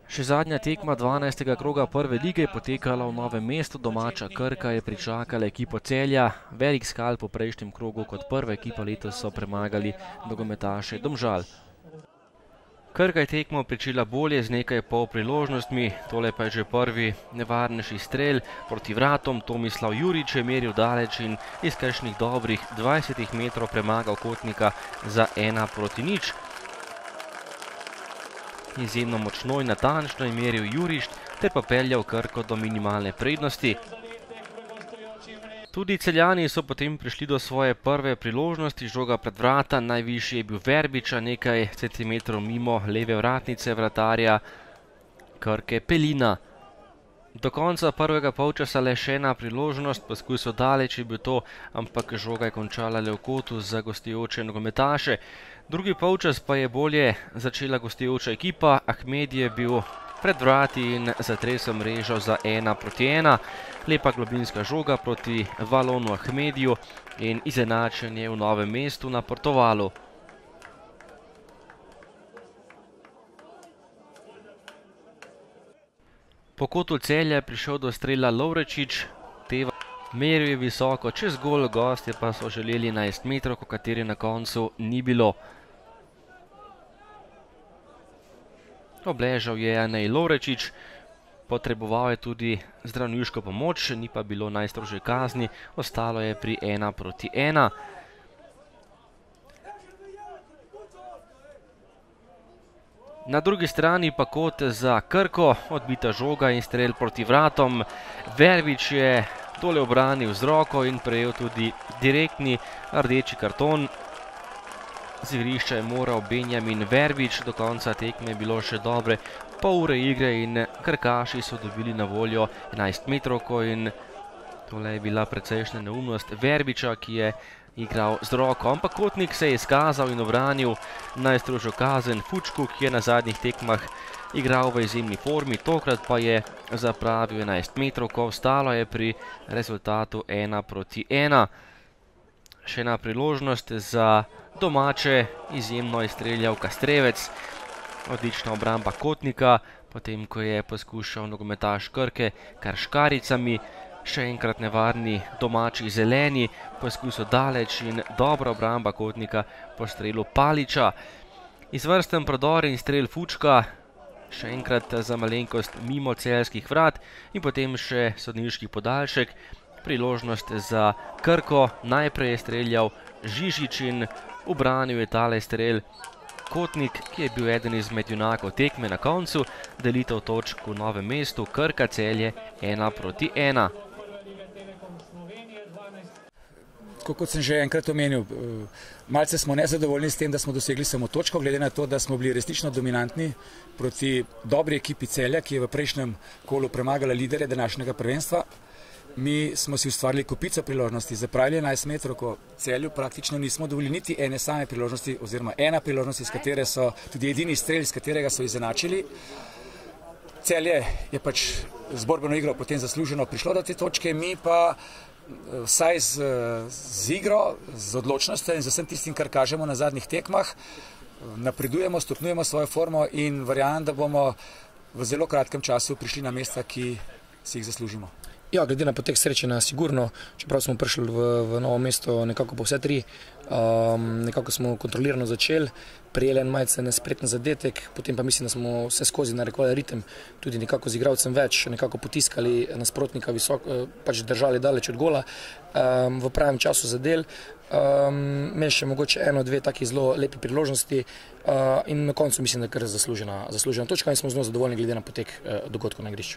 Še zadnja tekma 12. kroga prve lige je potekala v Novem mestu. Domača Krka je pričakala ekipo Celja. Velik skal po prejšnjem krogu kot prva ekipa letos so premagali nogometaše Domžal. Krka je tekmo pričela bolje z nekaj polpriložnostmi, tole pa je že prvi nevarnejši strel proti vratom. Tomislav Jurič je meril daleč in iz kakšnih dobrih 20 metrov premagal Kotnika za 1:0. Izjemno močno in natančno je meril Jurič ter pa peljal Krko do minimalne prednosti. Tudi Celjani so potem prišli do svoje prve priložnosti, žoga pred vrata, najvišji je bil Verbiča, nekaj centimetrov mimo leve vratnice vratarja Krke Pelina. Do konca prvega polčasa le še ena priložnost, poskus daleč je bil to, ampak žoga je končala le v kotu za gostujoče nogometaše. Drugi polčas pa je bolje začela gostujoča ekipa. Ahmedi je bil pred vrati in zatresel mrežo za 1:1. Lepa globinska žoga proti Valonu Ahmediju in izenačenje v Novem mestu na Portovalu. Po kotu Celja je prišel do strela Lovrečič. Meril je visoko čez gol, gostje pa so želeli 11 metrov, kateri na koncu ni bilo. Obležal je Janej Lovrečič, potreboval je tudi zdravniško pomoč, ni pa bilo najstrožje kazni, ostalo je pri 1:1. Na drugi strani pa kot za Krko, odbita žoga in strel proti vratom. Verbič je tole obranil z roko in prejel tudi direktni rdeči karton. Z igrišča je moral Benjamin Verbič, do konca tekme je bilo še dobre pol ure igre in krkaši so dobili na voljo 11 metrovko in tole je bila precejšnja neumnost Verbiča, ki je igral z roko. Ampak Kotnik se je izkazal in obranil najstrožjo kazen Fučku, ki je na zadnjih tekmah igral v izjemni formi, tokrat pa je zapravil 11 metrovko, ostalo je pri rezultatu 1:1. Še ena priložnost za domače, izjemno je streljal Kastrevec. Odlična obramba Kotnika, potem ko je poskušal nogometaš Krke kar škaricami. Še enkrat nevarni domači zeleni, poskus daleč in dobra obramba Kotnika po strelu Paliča. Izvrsten prodor in strel Fučka, še enkrat za malenkost mimo celjskih vrat in potem še sodniški podaljšek. Priložnost za Krko, najprej je streljal Žižič in ubranil je tale strel Kotnik, ki je bil eden izmed junakov tekme na koncu. Delitev točk v Novem mestu, Krka Celje 1:1. Kot sem že enkrat omenil, malce smo nezadovoljni s tem, da smo dosegli samo točko, glede na to, da smo bili resnično dominantni proti dobri ekipi Celja, ki je v prejšnjem kolu premagala lidere današnjega prvenstva. Mi smo si ustvarili kupico priložnosti, zapravili 11 metrovko Celju, praktično nismo dovolili niti ene same priložnosti, oziroma ena priložnost, iz katere so tudi edini strel, iz katerega so izenačili. Celje je pač z borbeno igro potem zasluženo prišlo do te točke, mi pa vsaj z igro, z odločnostjo in z vsem tistim, kar kažemo na zadnjih tekmah, napredujemo, stopnjujemo svojo formo in verjamem, da bomo v zelo kratkem času prišli na mesta, ki si jih zaslužimo. Ja, glede na potek srečanja sigurno, čeprav smo prišli v Novo mesto nekako po vse tri, nekako smo kontrolirano začeli, prijeli en malce nespreten zadetek, potem pa mislim, da smo vse skozi narekovali ritem, tudi nekako z igralcem več, nekako potiskali nasprotnika visoko, pač držali daleč od gola, v pravem času zadel, imeli še mogoče eno, dve taki zelo lepi priložnosti in na koncu mislim, da je kar zaslužena točka in smo zelo zadovoljni glede na potek dogodkov na igrišču.